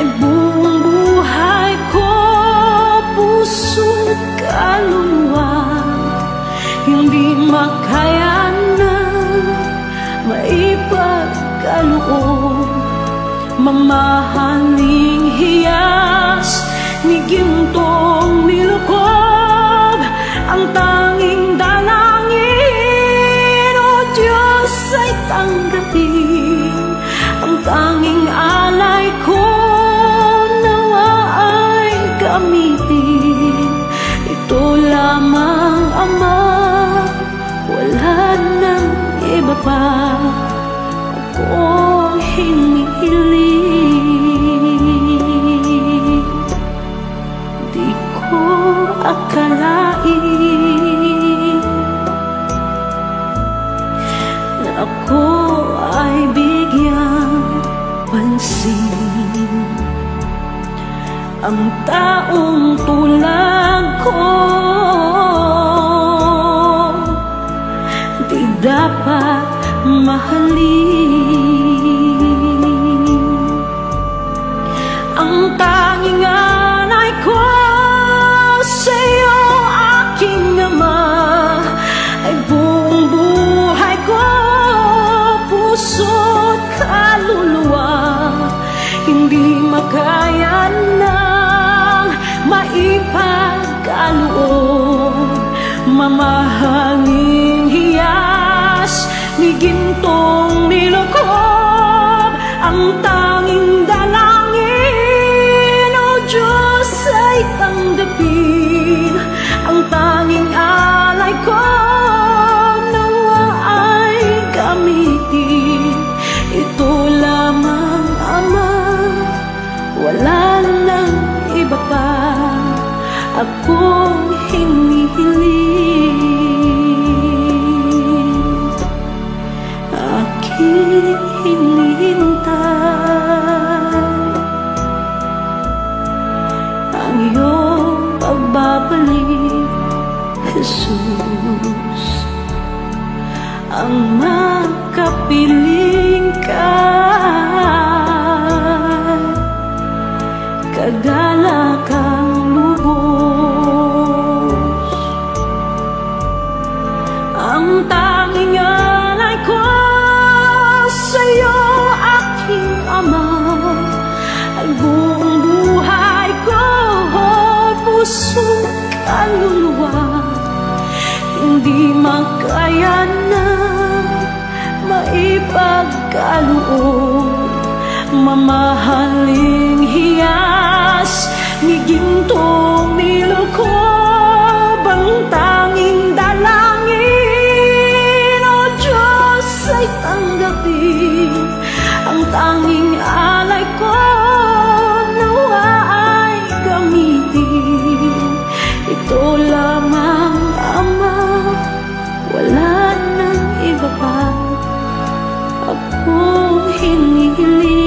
ay buong buhay ko, puso't kaluluwa, hindi makaya na maipagkaloob. Mamahaling hiyas ni gintong nilukob, ang tanging dalangin, o Diyos, ay tanggapin. Ang tanging alay ko, nawa ay gamitin. Ito lamang, Ama, wala nang iba pa akong hinihiling. Di ko akalain na ako ay bigyang pansin. Ang taong tulad ko di dapat mahalin. Ang tanging alay ko sa'yo, aking Ama, ay buong buhay ko, puso't kaluluwa, hindi makaya nang maipagkaloob. Mamahaling hiyas ni gintong nilukob, ang tanging dalangin, o Diyos, ay tanggapin. Ang tanging alay ko, nawa ay gamitin. Ito lamang, Ama, wala nang iba pa akong hinihiling. Aking hinihintay ang iyong pagbabalik, Jesus. Ang makapiling ka, kagalakang lubos. Ang tanging alay ko sa'yo, aking Ama, ay buong buhay ko, puso't kaluluwa, hindi makaya na maipagkaloob. Mamahaling hiyas ni gintong nilukob, ang tanging dalangin, o Diyos, ay tanggapin. Ang tanging alay ko, nawa ay gamitin. Ito lamang, Ama, wala nang iba pa akong hinihiling.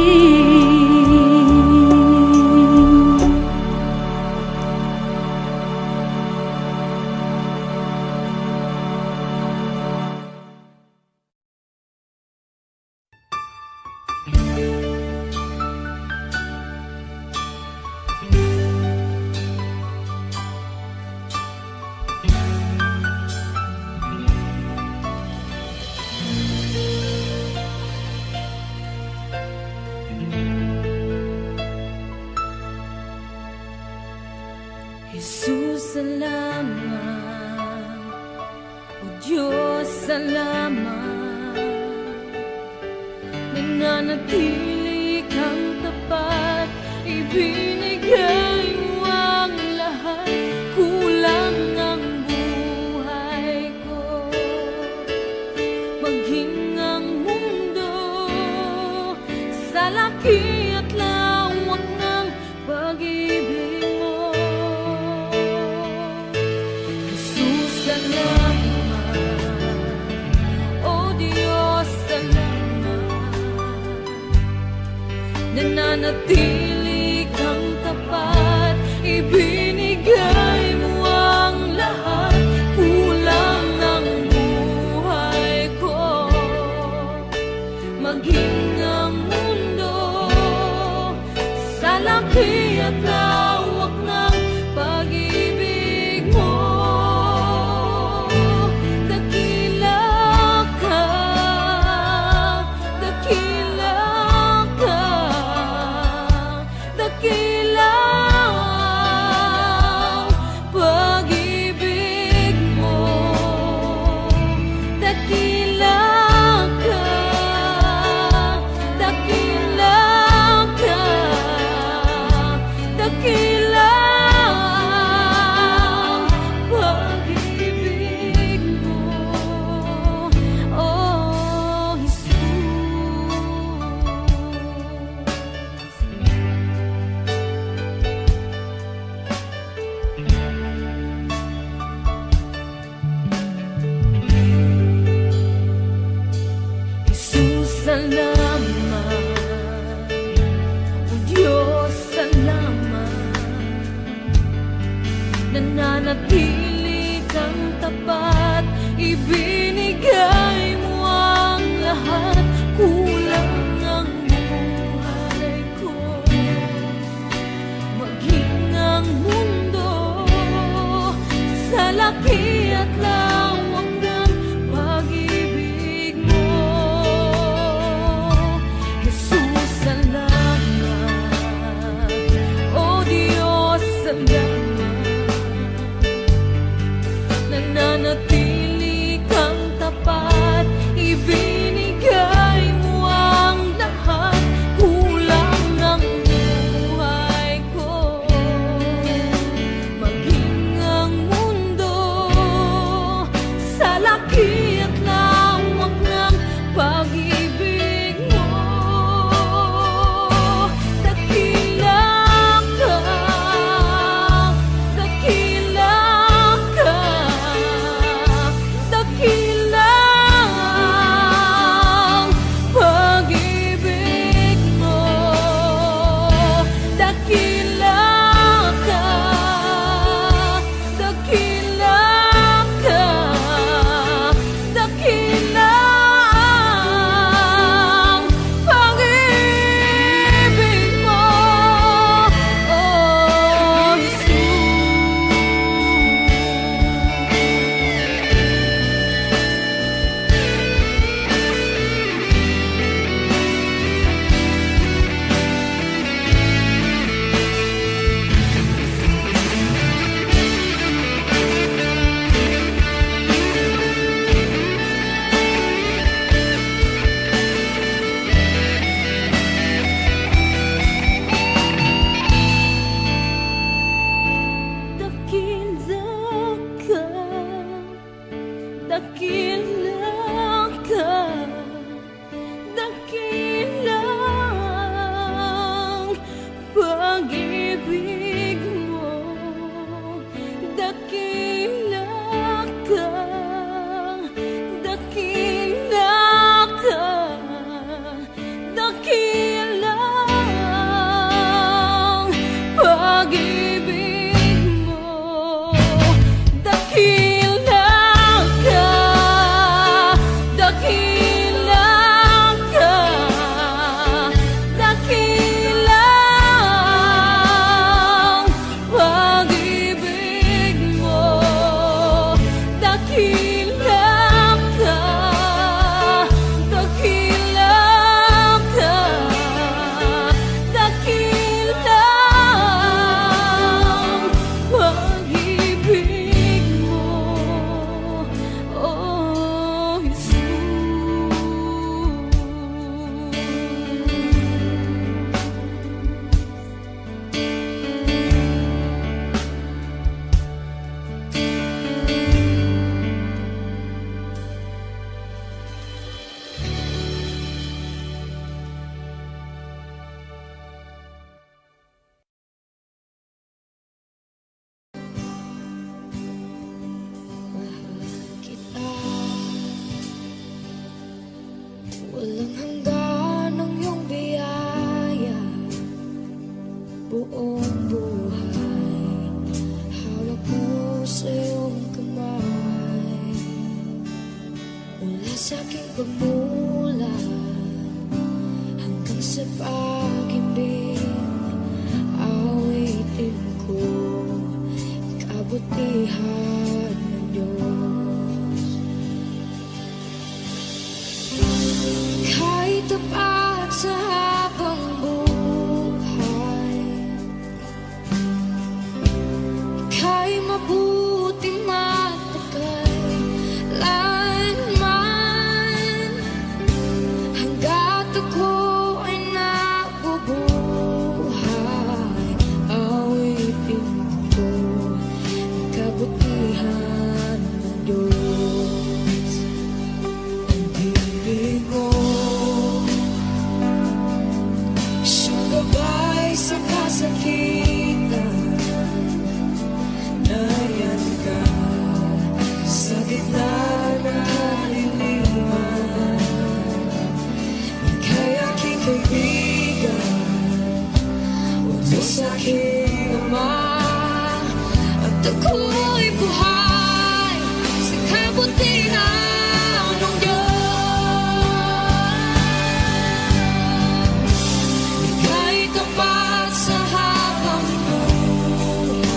Jesus, salamat. O Diyos, salamat. Nananatili kang tapat, ibinigay mo ang lahat. Kulang ang buhay ko, maging ang mundo sa laki at lawak ng pag-ibig mo. Jesus, salamat. O Diyos, salamat. Nananatili kang tapat, ibinigay mo ang lahat. Kulang ang buhay ko, maging ang mundo sa laki at lawak ng pag-ibig mo. Dakila ka, dakila ka, dakila ang pag-ibig mo. Dakila ka, dakila ka, dakila ang pag-ibig mo, oh Jesus. Jesus, salamat. O Diyos, salamat. Nananatili kang tapat, ibinigay mo ang lahat. Kulang ang buhay ko, maging ang mundo sa laki at lawak ng pag-ibig mo. Jesus, salamat. O Diyos, salamat. Nananatili kang tapat, ibinigay mo ang lahat. Kulang ang buhay ko, maging ang mundo sa laki at lawak ng pag-ibig mo. Dakila ka, dakila ka, dakila ang pag-ibig mo. Dakila ka, dakila ka, dakila ang pag-ibig mo, oh dakila ka, dakila ang pag-ibig mo. Dakila ka, dakila ka, dakila ang pag-ibig mo. Dakila ka, dakila ka, dakila ang pag-ibig mo. Dakila ka, dakila ka, dakila ang pag-ibig mo, oh Jesus. Kita walang hanggan ang iyong biyaya, buong buhay hawak mo sa iyong kamay. Mula sa aking pagmulat hanggang sa pag-ibig, nasasakitan, nariyan ka sa gitna ng kaliliman. Ika'y aking kaibigan, sa aking ama, at ako'y buhay sa kabutihan ng Diyos. Ika'y tapat sa habang buhay,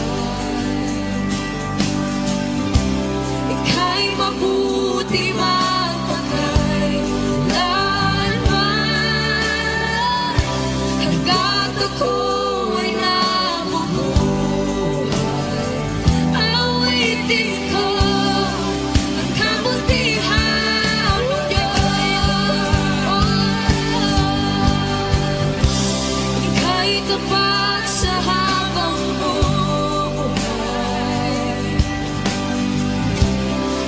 ika'y mabuti magpakailanman, hanggat ako'y awitin ko ang kabutihan ng Diyos. Ika'y tapat sa habang buhay,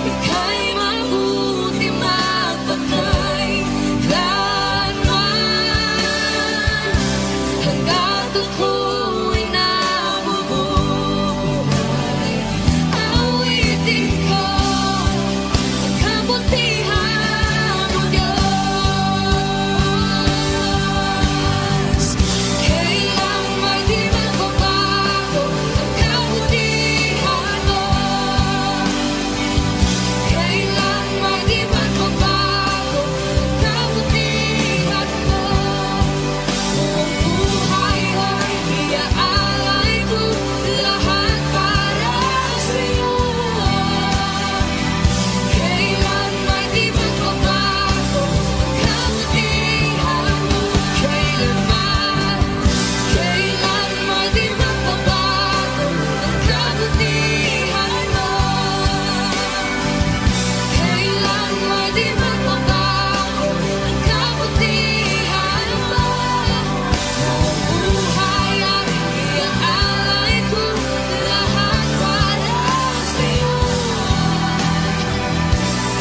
ika'y mabuti magpakailanman, hanggat ako'y nabubuhay. Awitin ko ang kabutihan ng Diyos. Kailanman di magbabago ang kabutihan mo, kailanman di magbabago ang kabutihan mo. Buong buhay ay iaalay ko lahat para sa'yo. Kailanman di magbabago ang kabutihan mo, kailanman di magbabago ang kabutihan mo, kailanman di magbabago ang kabutihan mo. Buong buhay ay iaalay ko lahat para sa'yo.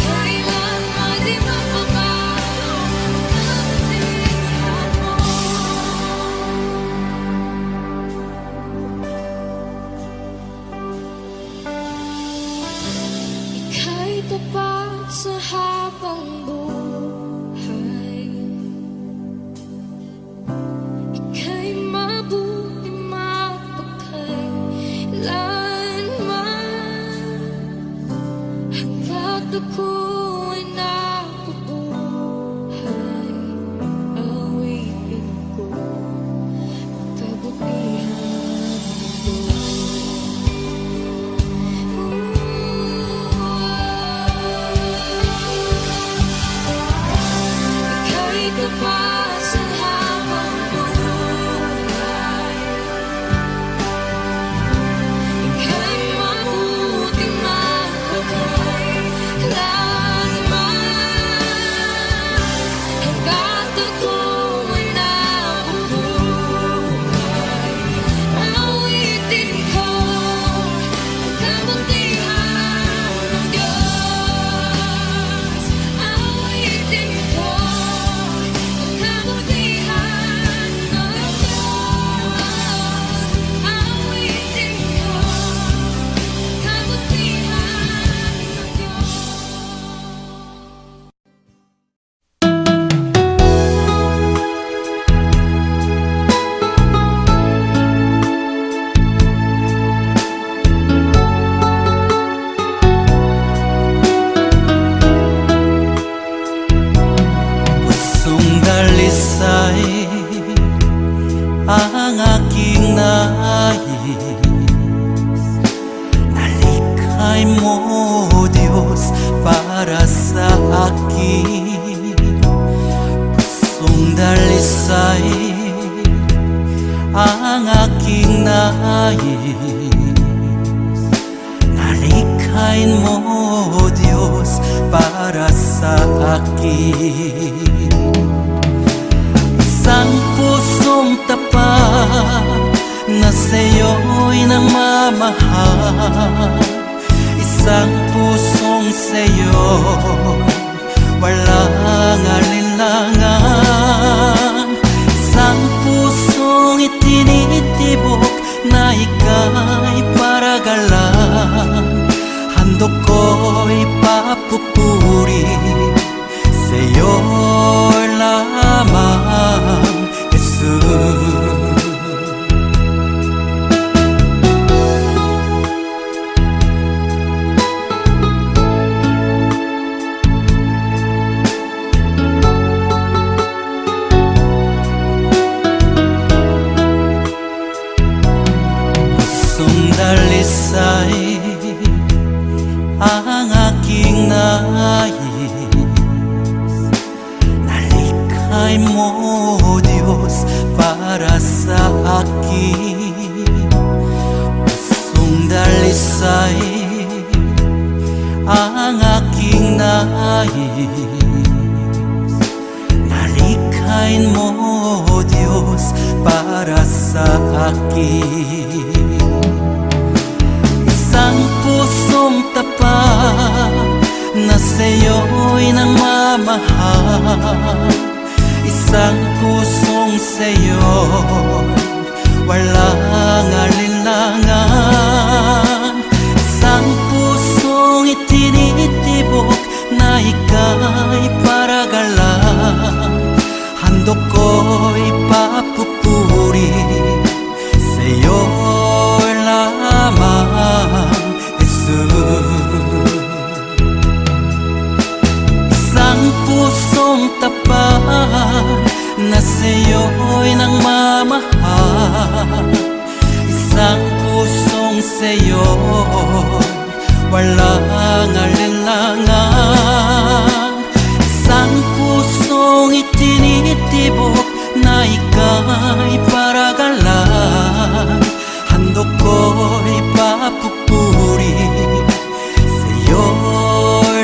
Kailanman di magbabago ang kabutihan mo. Ika'y tapat sa habang buhay, ika'y mabuti magpakailanman, hanggat ako'y nabubuhay. Awitin ko ang kabutihan mo. Ika'y tapat sa habang buhay, ika'y mabuti magpakailanman, hanggat ako'y nabubuhay. Awitin ko ang kabutihan ng Diyos. Awitin ko ang kabutihan ng Diyos. Awitin ko ang kabutihan ng Diyos. Pusong dalisay ang aking nais, nalikhay mo Diyos para sa akin. Pusong dalisay ang aking nais, nalikhain mo Diyos para sa akin. Isang pusong tapat na sa'yo'y namamahal, isang pusong sa'yo walang alinlangan, isang pusong itinitibok na ika'y paragalan. Handog ko'y papupuri sa'yo lamang, Jesus. Dalisay ang aking nais, nalikhay mo Diyos para sa akin. Pusong dalisay ang aking nais, nalikhay mo Diyos para sa akin. Isang pusong tapat na sa'yo'y nangmamahal, isang pusong sa'yo'y walang alinlangan, isang pusong itinitibok na ika'y paragalan. Handog ko'y papupuri sa'yo lamang, Jesus. Isang pusong tapat na sa'yo'y nangmamahal, isang pusong sa'yo'y walang alinlangan, isang pusong itinitibok na ika'y paragalan. Handog ko'y papupuri sa'yo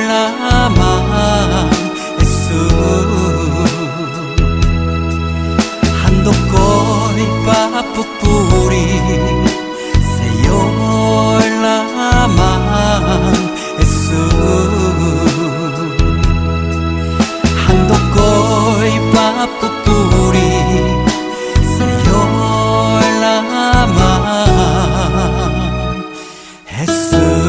lamang, Jesus. Handog ko'y papupuri sa'yo lamang, Jesus. Handog ko'y papupuri sa'yo lamang, Jesus.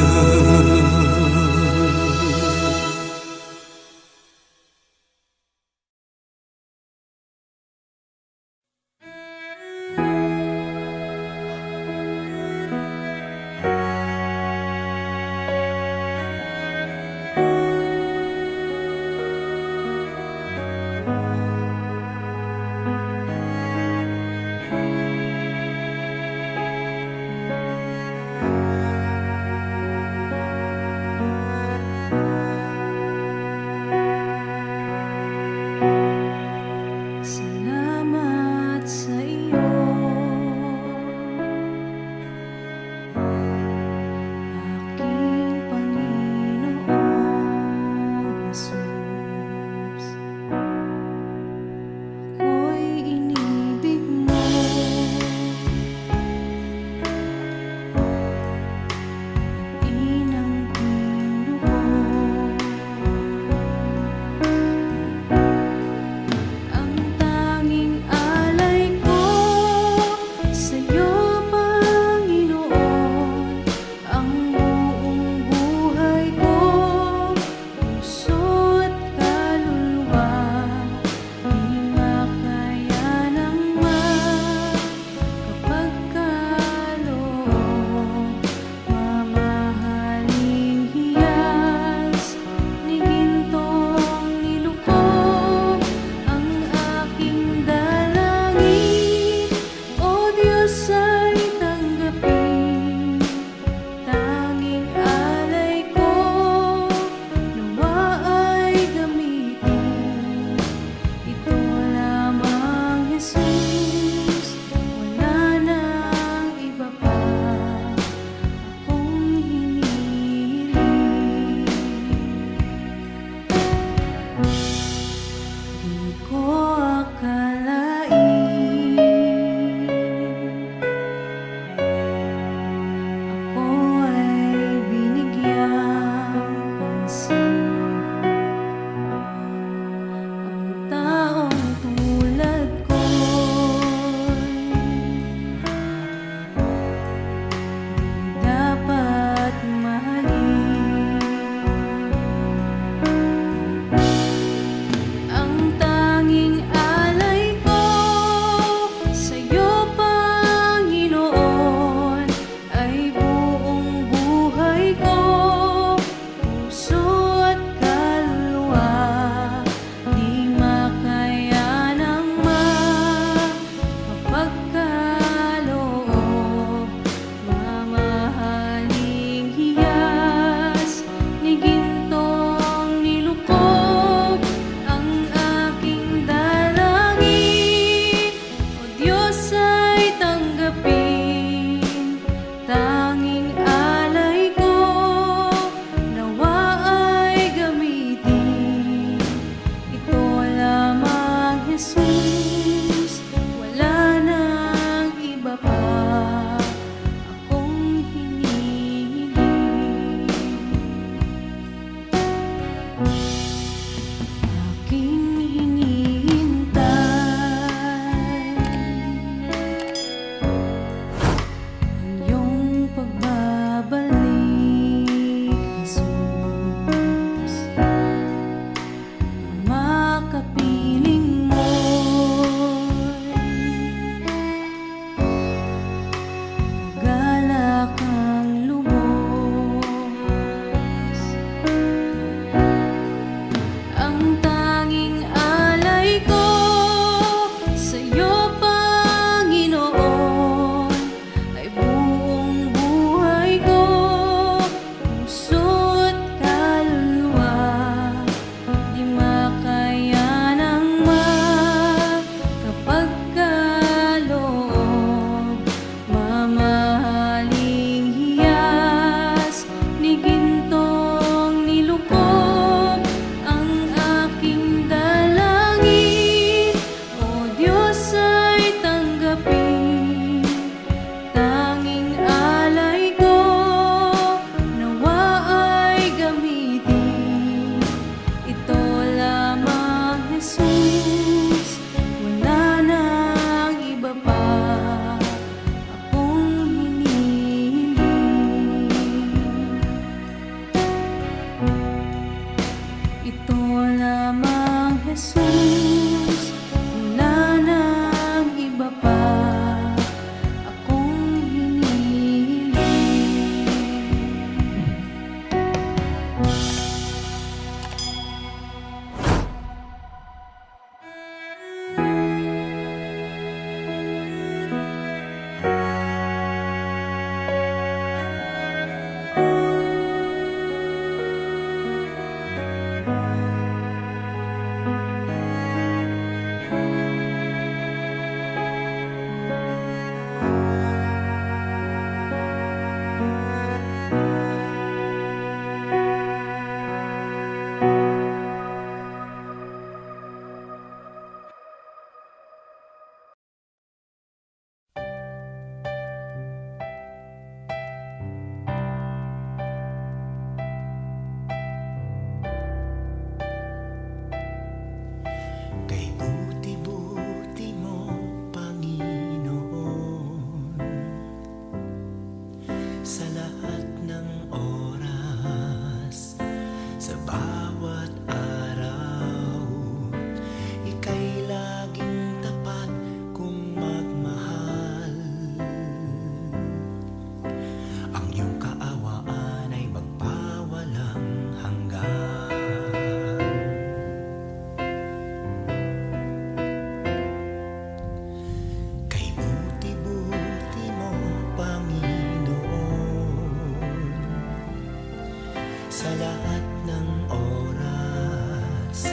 sa lahat ng oras,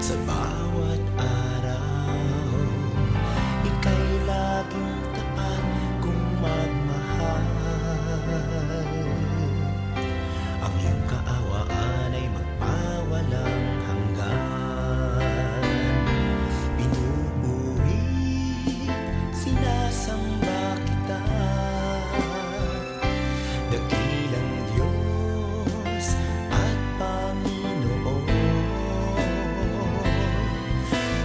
sa bawat araw. Ika'y laging tapat kung magmahal. Ang iyong kaawaan ay magpawalang hanggan. Pinupuri, sinasamba kita, dakilang Diyos at Panginoon.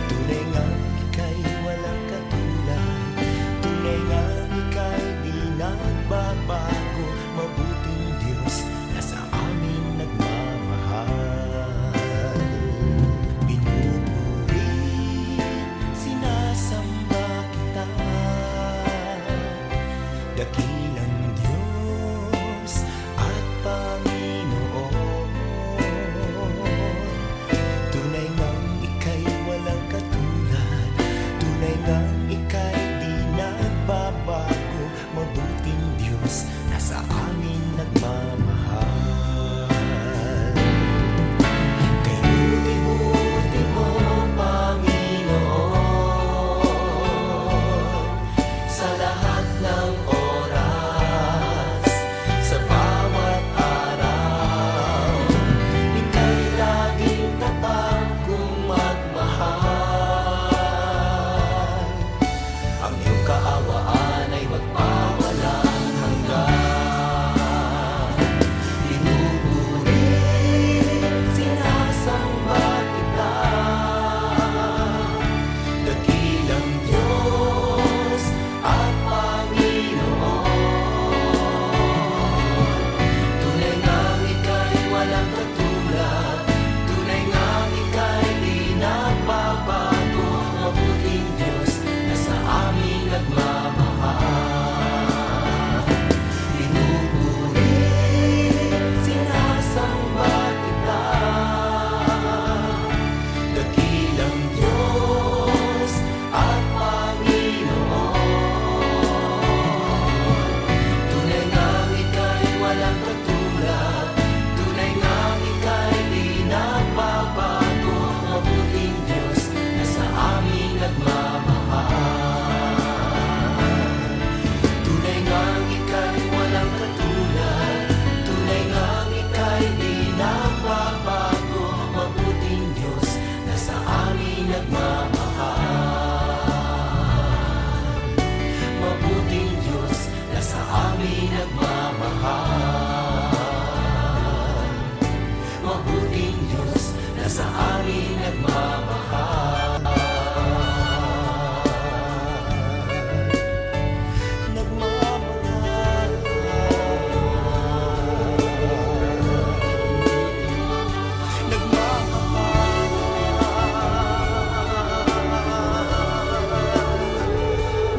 Tunay ngang ika'y walang katulad, tunay ngang ika'y di nagbabago. Mabuting Diyos na sa amin nagmamahal. Pinupuri, sinasamba kita, dakilang Diyos at Panginoon. Tunay ngang ika'y walang katulad, tunay ngang ika'y di nagbabago. Mabuting Diyos na sa amin nagmamahal. Kay buti-buti mo, Panginoon, sa lahat ng oras, sa bawat araw. Ika'y laging tapat kung magmahal. Ang iyong kaawaan ay magpawalang hanggan. Pinupuri, sinasamba kita, dakilang Diyos at Panginoon. Tunay ngang ika'y walang katulad, tunay ngang ika'y di nagbabago. Mabuting Diyos na sa amin nagmamahal. Pinupuri, sinasamba kita, dakilang Diyos at Panginoon. Tunay ngang ika'y walang katulad, tunay ngang ika'y di nagbabago. Mabuting Diyos na sa amin nagmamahal. Tunay ngang ika'y walang katulad, tunay ngang ika'y di nagbabago. Mabuting Diyos na sa amin nagmamahal. Mabuting Diyos na sa amin nagmamahal. Mabuting Diyos na sa amin nagmamahal. Nagmamahal. Nagmamahal.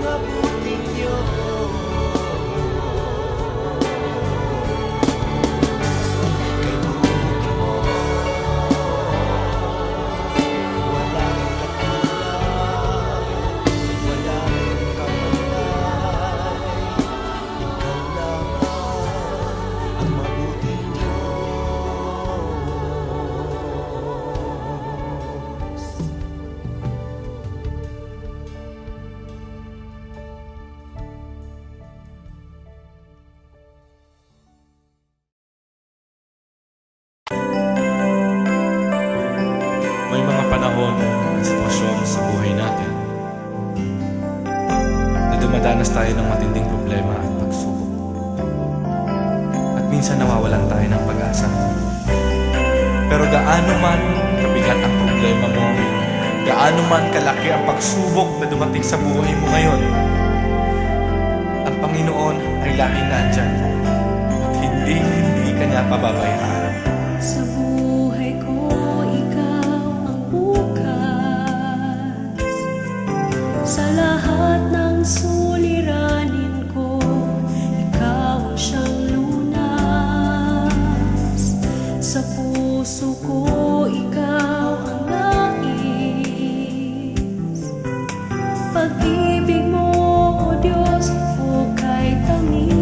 Mabuting Diyos. Kay buti mo, walang katulad, walang kapantay. Ikaw lamang ang mabuting Diyos. May mga panahon at sitwasyon sa buhay natin na dumadanas tayo ng matinding problema at pagsubok. At minsan nawawalan tayo ng pag-asa. Pero gaano man kabigat ang problema mo, gaano man kalaki ang pagsubok na dumating sa buhay mo ngayon, ang Panginoon ay laging nandyan at hindi ka niya pababayaan. Sa buhay ko, ikaw ang bukas. Sa lahat ng suliranin ko, ikaw ang siyang lunas. Sa puso ko, ikaw ang nais. Pag-ibig mo, O Diyos, hukay tangis.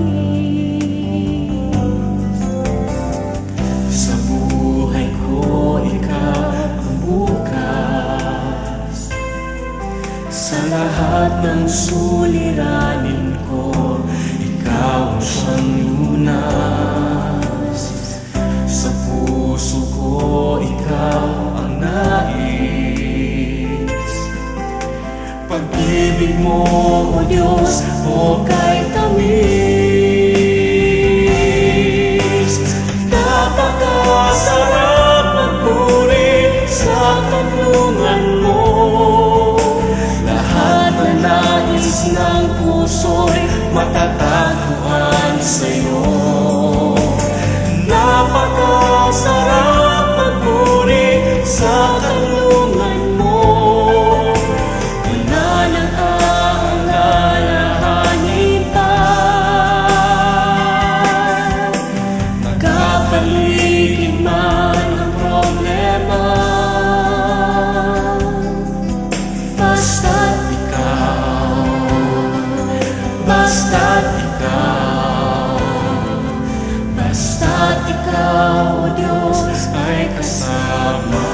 o kay tamis. Napakasarap magpuri sa kanlungan mo. Lahat na nais ng puso'y matatagpuan sa'yo. Napakasarap magpuri sa kanlungan mo. Wala nang aalalahanin pa. Nagkapaligid man ang problema, basta't ikaw, basta't ikaw, basta't ikaw, o Diyos, ay kasama.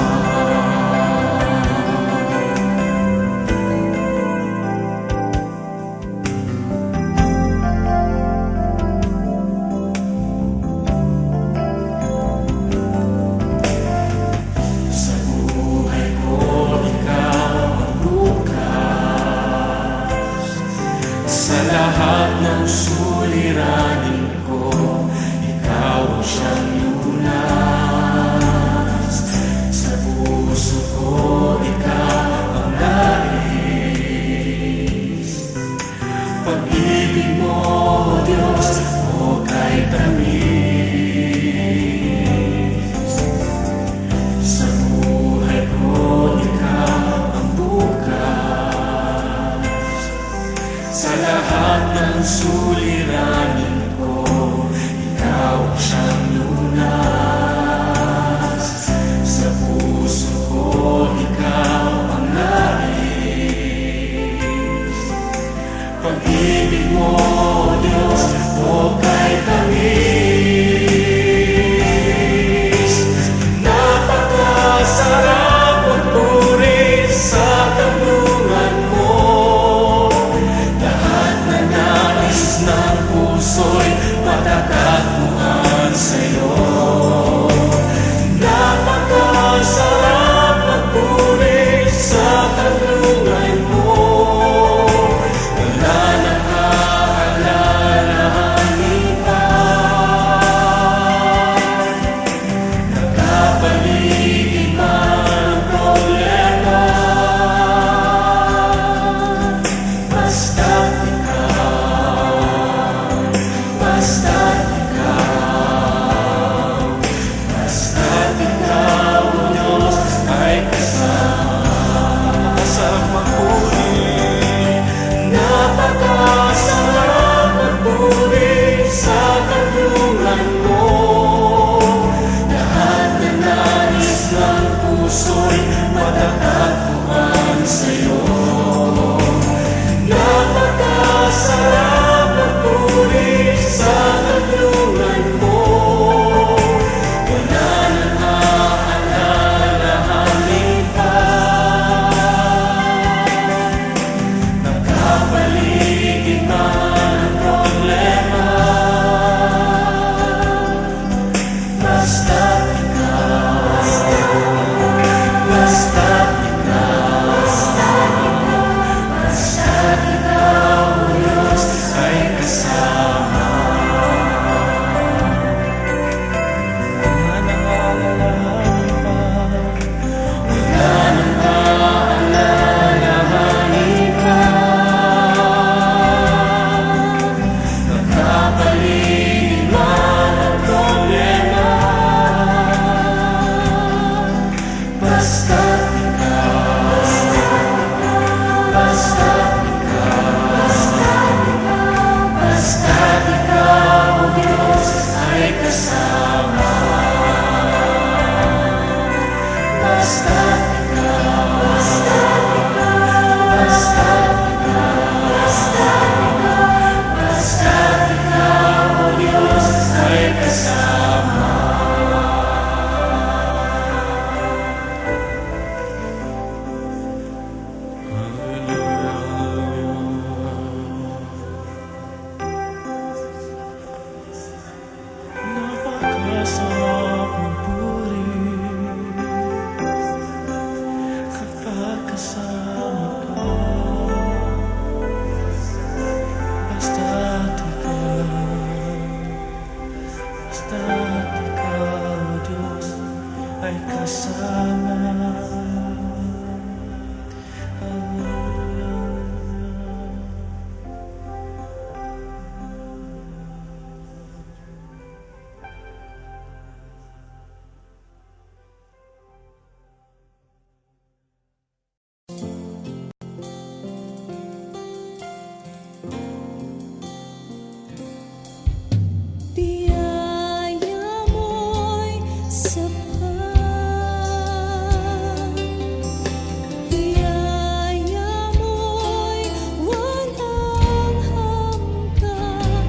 Sa buhay ko, ikaw ang bukas. Sa lahat ng suliranin ko, ikaw ang siyang lunas. Sa puso ko, ikaw ang nais. Pag-ibig mo, O Diyos, o kay tamis. Sa buhay ko, ikaw ang bukas. Sa lahat ng suliranin ko, ikaw ang siyang lunas. Sa puso ko, ikaw ang nais. Pag-ibig mo, O Diyos, o kay tamis. Napakasarap magpuri sa kanlungan mo. Lahat na nais ng puso'y matatagpuan sa'yo. Napakasarap magpuri sa kanlungan mo. Wala nang aalalahanin pa. kasama. Biyaya mo'y sapat. Biyaya mo'y walang hanggan.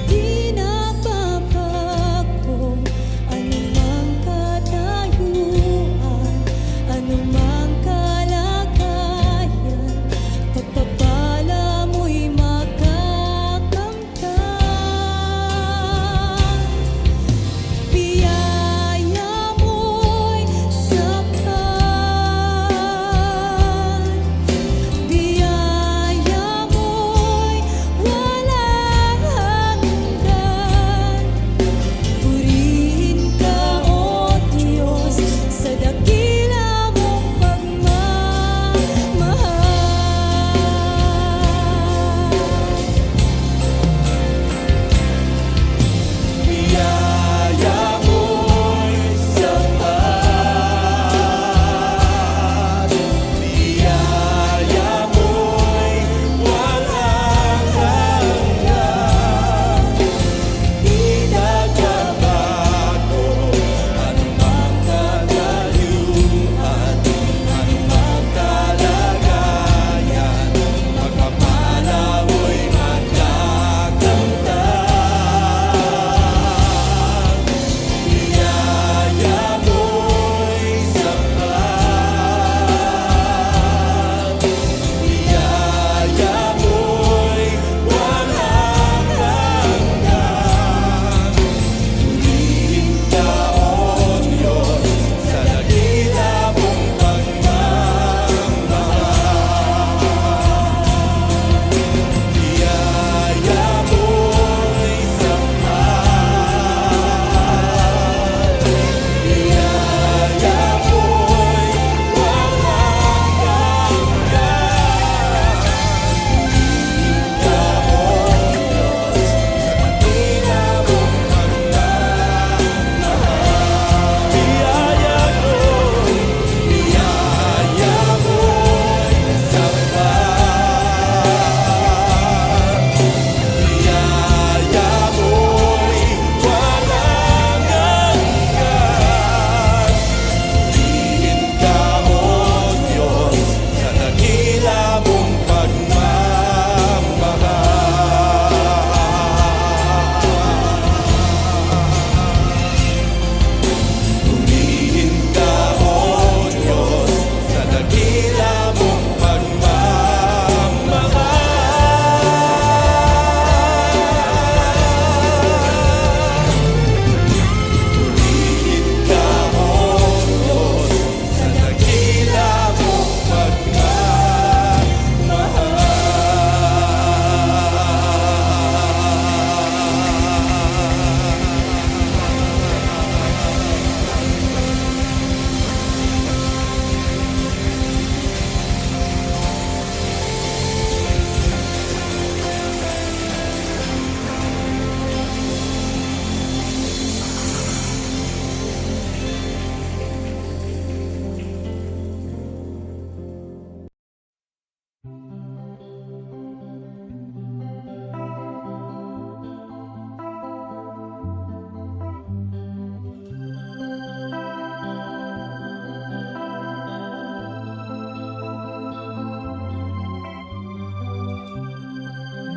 Di nababago anumang katayuan, anumang kalagayan. Pagpapala mo'y makakamtan. Biyaya mo'y sapat. Biyaya mo'y walang hanggan. Purihin ka, O Diyos, sa dakila mong pagmamahal. Biyaya mo'y sapat. Biyaya mo'y walang hanggan. Di nagbabago anumang katayuan, anumang kalagayan. Pagpapala mo'y makakamtan. Biyaya mo'y sapat. Biyaya mo'y walang hanggan. Purihin ka, O Diyos, sa dakila mong pagmamahal. Biyaya mo'y sapat. Biyaya mo'y walang hanggan. Purihin ka, O Diyos, sa dakila mong pagmamahal. Biyaya mo'y sapat. Biyaya mo'y walang hanggan. Purihin ka, O Diyos, sa dakila mong pagmamahal. Purihin ka, O Diyos, sa dakila mong pagmamahal. Purihin ka, O Diyos, sa dakila mong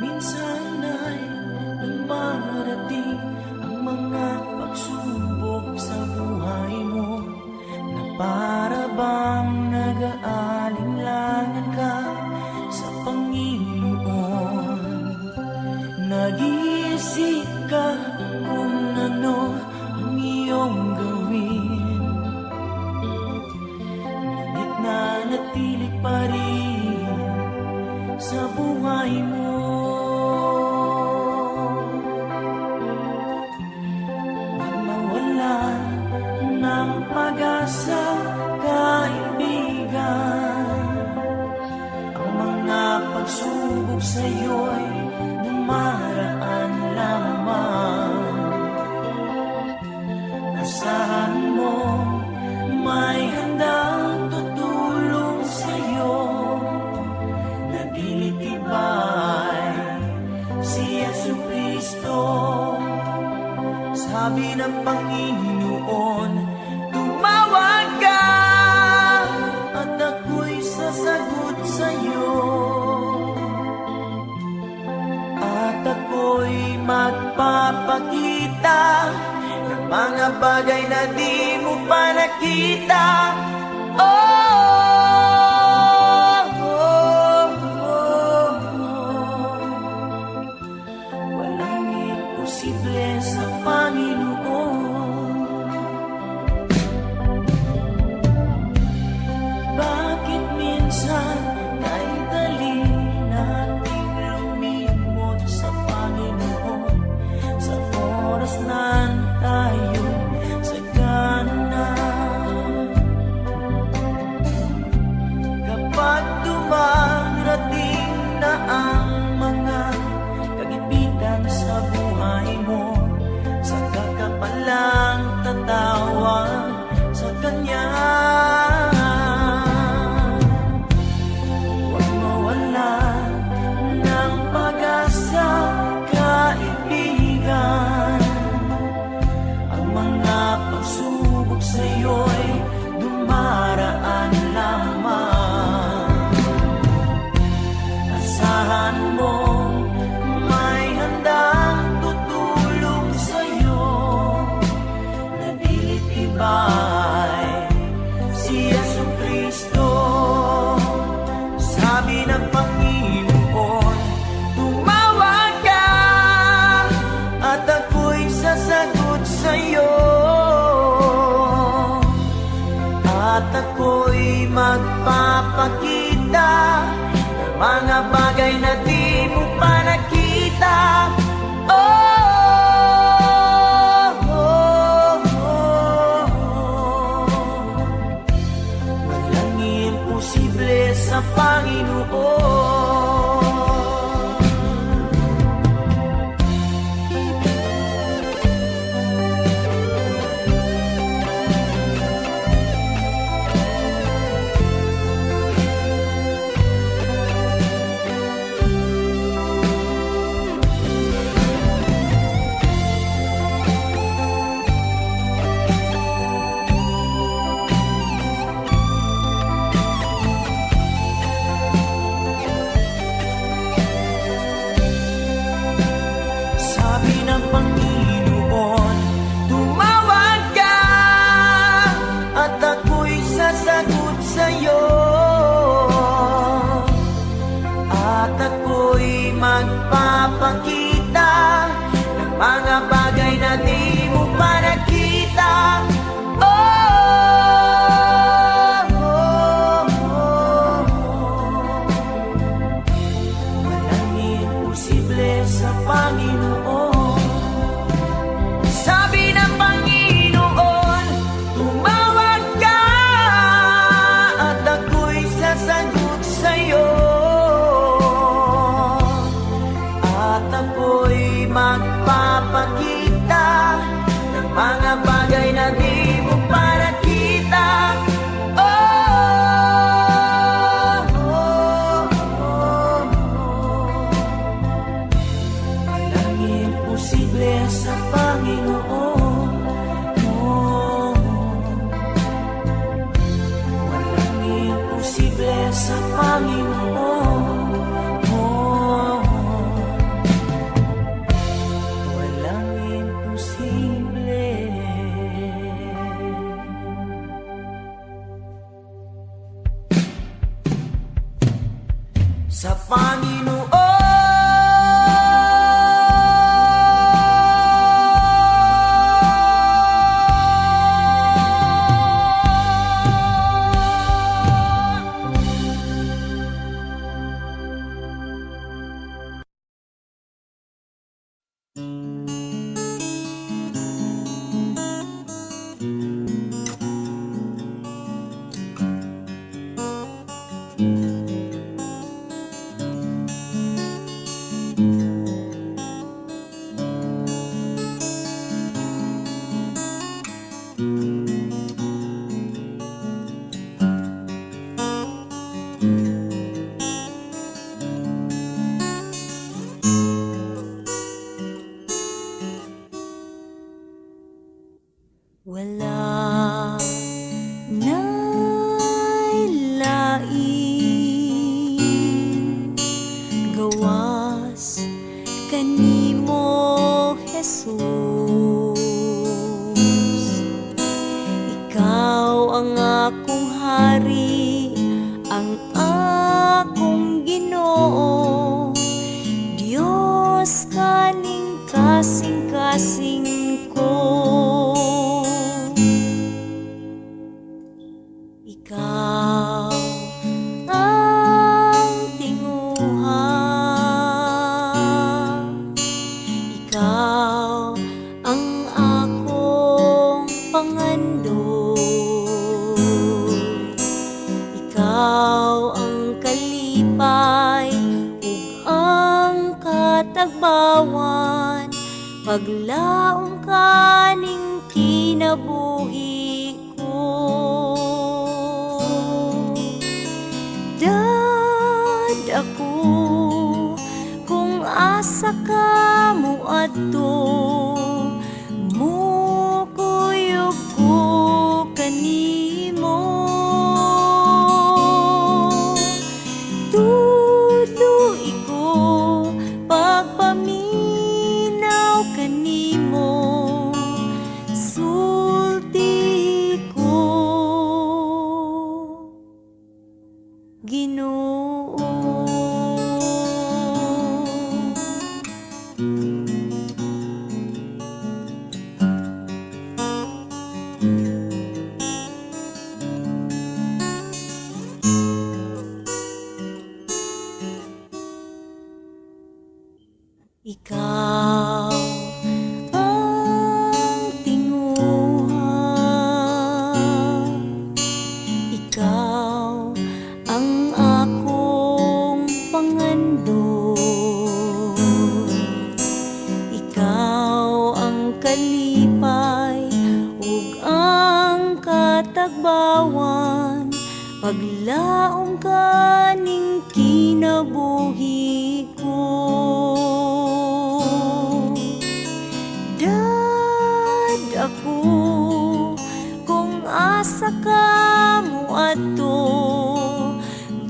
Minsan ay dumarating ang mga pagsubok sa buhay mo, na para bang nag-aalinlangan ka sa Panginoon. Nag-iisip ka kung ano ang iyong gawin, ngunit nanatili pa rin sa buhay mo. Nang mawala ng Sabi ng Panginoon, tumawag ka at ako'y sasagot sa'yo, at ako'y magpapakita ng mga bagay na di mo pa nakita. Walang imposible sa Panginoon. Bakit minsan ay dali nating lumimot sa Panginoon sa oras na tayo sagana? Kapag dumarating na ang mga kagipitan sa buhay mo, saka ka palang tatawag sa Kanya. Huwag mawala ng pag-asa, kaibigan. Ang mga pagsubok sa'yo'y dumaraan lamang. Asahan mo may handang tutulong sa'yo, nagtitibay si Jesucristo. Sabi ng Panginoon, tumawag ka at ako'y sasagot sa'yo, at ako'y magpapakita ng mga bagay na di mo pa nakita. Walang imposible sa Panginoon. Sabi ng Panginoon, tumawag ka at ako'y sasagot sa'yo, at ako'y magpapakita ng mga bagay na di mo pa nakita. Walang imposible sa Panginoon. Sabi ng Panginoon, tumawag ka at ako'y sasagot sa'yo, at ako'y magpapakita ng mga bagay na di mo pa nakita. Walang imposible sa Panginoon. Walang imposible sa Panginoon. Walang imposible sa Panginoon. Wala na'y lain gawas kanimo, Jesus. Ikaw ang akong hari, ang akong Ginoo, Diyos kaning kasing-kasing ko. Ikaw ang tinguha, ikaw ang akong pangandoy, ikaw ang kalipay ug ang katagbawan, paglaom kaning kinabuhi ko. Dad ako kung asa ka mo adto, mukuyog ko kanimo. Tuloy ko pagpaminaw kanimo, sulti ko Ginoo. Ikaw ang tinguha, ikaw ang akong pangandoy, ikaw ang kalipay ug ang katagbawan, paglaom kaning kinabuhi ko. Dad ako kung asa ka mo adto,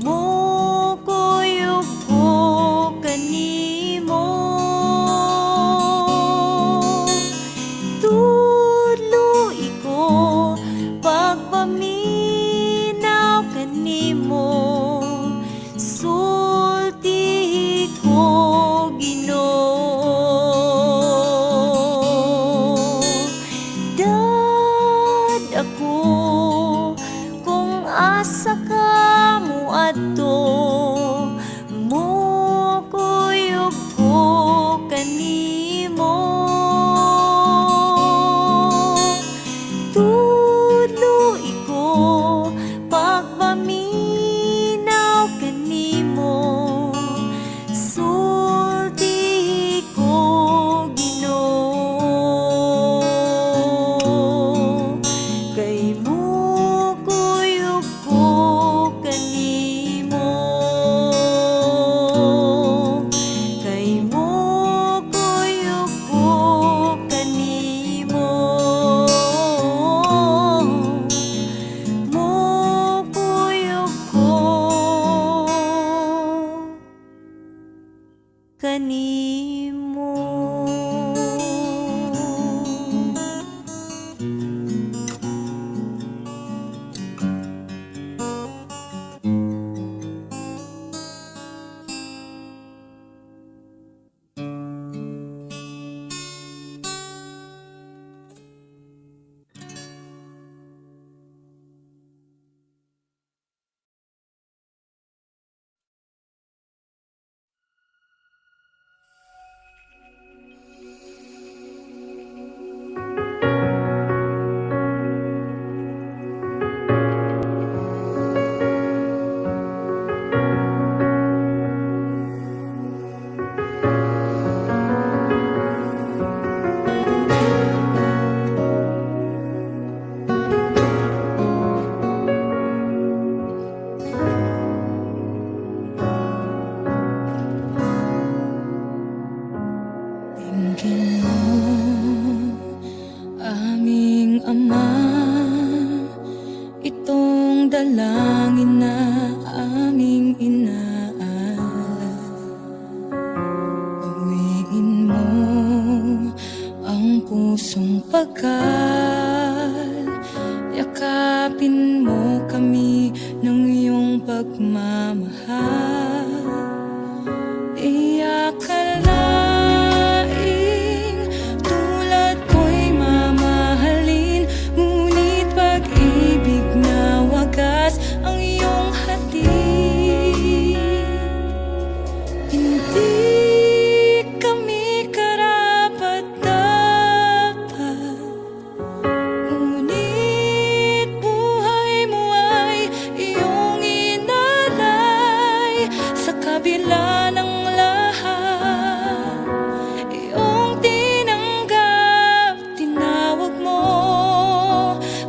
mukuyog ko kanimo. Tuloy ko pagpaminaw kanimo, sulti ko Ginoo. Dad ako kung asa ka mo adto, mukuyog ko kanimo. Tuloy ko pagpaminaw kanimo, sulti ko Ginoo. Kay mukuyog ko kanimo, kay mukuyog ko kanimo, mukuyog ko kanimo. Ama, itong dalangin na aming inaalay. Pawiin mo ang pusong pagkal, yakapin mo kami ng iyong pagmamahal. Di akalaing tulad ko'y mamahalin, ngunit pag-ibig na wagas ang iyong hatid. Hindi kami karapat-dapat, ngunit buhay mo ay iyong inalay. Sa kabila ng lahat, iyong tinanggap, tinawag mo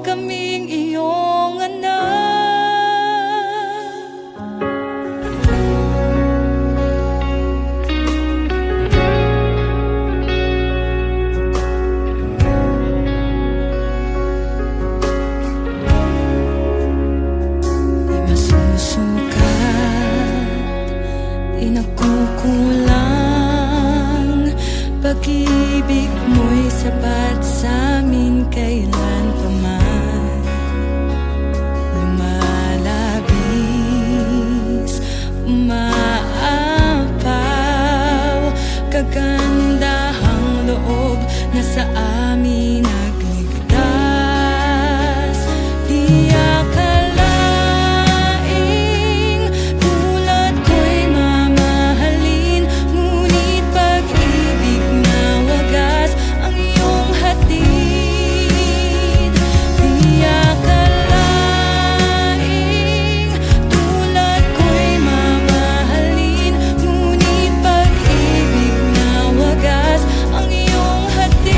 kaming iyong anak. Di masusukat, di nakukulang, pag-ibig mo'y sapat sa'min kailan pa man. Lumalabis, umaapaw, kagandahang loob na sa amin nagligtas. Di akalaing tulad ko'y mamahalin, ngunit pag-ibig na wagas ang iyong hatid. Di akalaing tulad ko'y mamahalin, ngunit pag-ibig na wagas ang iyong hatid.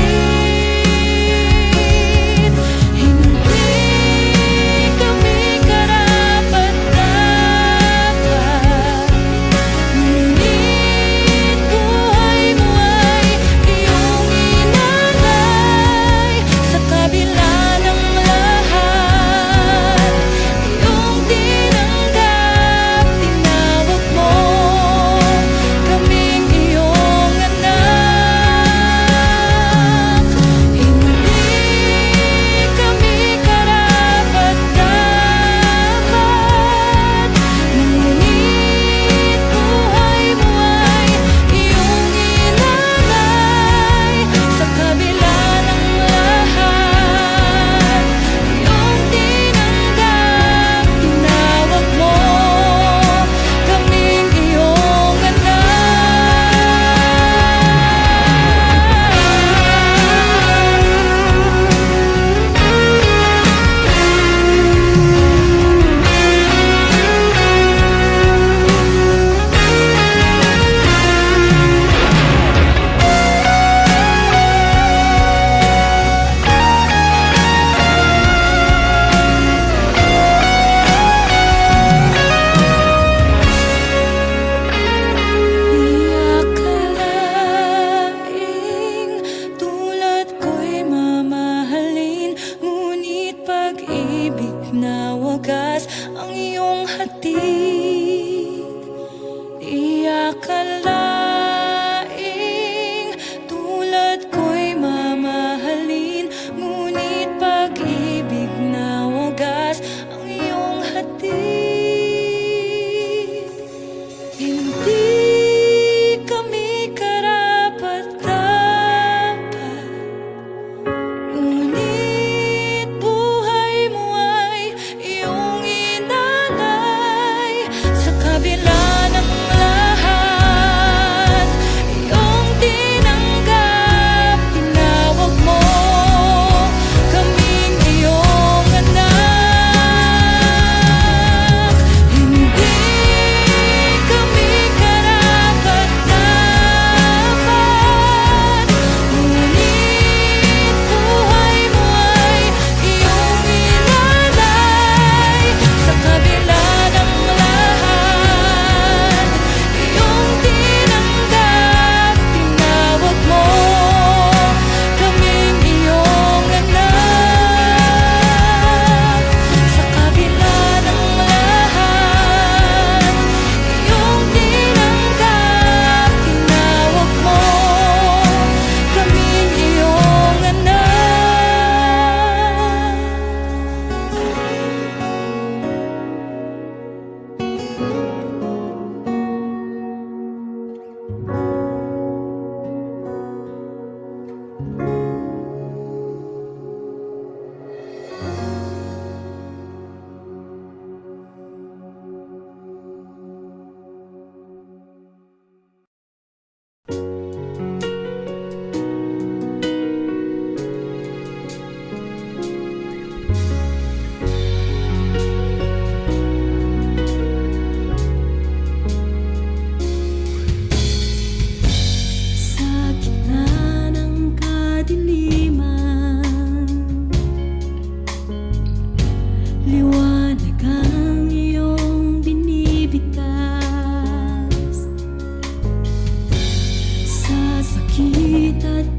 init at